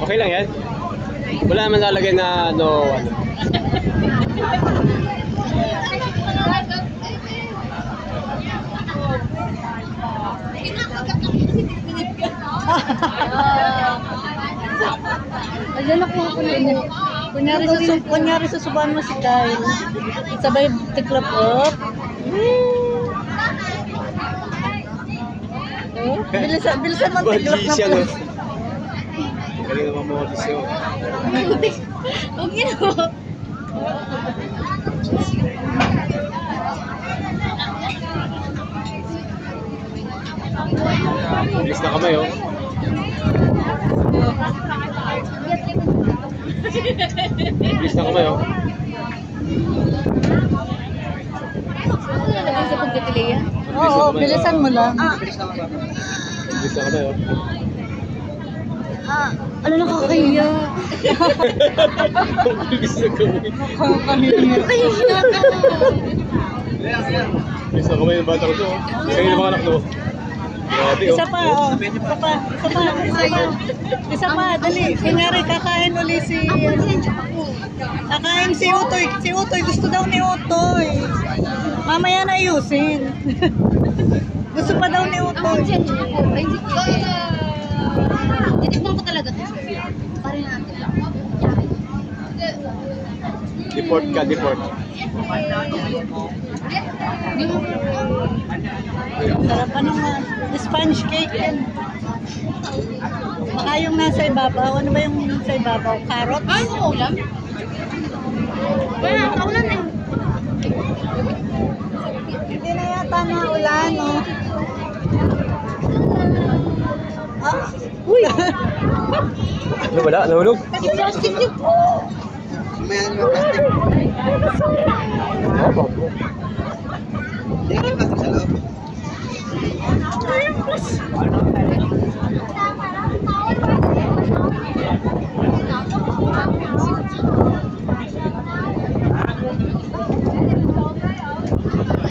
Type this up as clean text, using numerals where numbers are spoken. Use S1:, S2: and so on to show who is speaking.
S1: Okay lang yan? Wala naman lalagay na no ano.
S2: Ayan ako na. Kunyari susubuan mo si Kyle. Sabay tiklap up. Bilisan mo tiklap na po.
S1: Galing naman mo audition.
S2: Huwag yun o.
S1: Bilis na kamay oh. Bilis na kamay oh.
S2: Lalagay sa pagkatiliya?
S1: Oo,
S2: bilisan mo lang.
S1: Bilis na kamay oh.
S2: Ano nakakahiya?
S1: Bilis na kamay.
S2: Nakakahiya ka.
S1: Bilis na kamay ng bata ko to oh. Kayo ng mga anak to. Grabe oh.
S2: Isa pa, Isa pa, dali. Kunyari, kakain uli si... Kakain si Utoy. Si Utoy, gusto daw ni Utoy. Mamaya na ayusin. Gusto pa daw ni Utoy.
S3: Titignan ko talaga ito. Parin natin lang.
S1: Deport ka, deport.
S2: Sarap pa naman. Sponge cake yan. Baka yung nasa ibabaw. Ano ba yung nasa ibabaw? Carrots?
S3: Ay, ulam? Wala, kaulan eh.
S2: Hindi na yata na ulan, no? Ah? Uy!
S1: Ano wala? Nahulog?
S3: Plastic yun.
S1: Oh,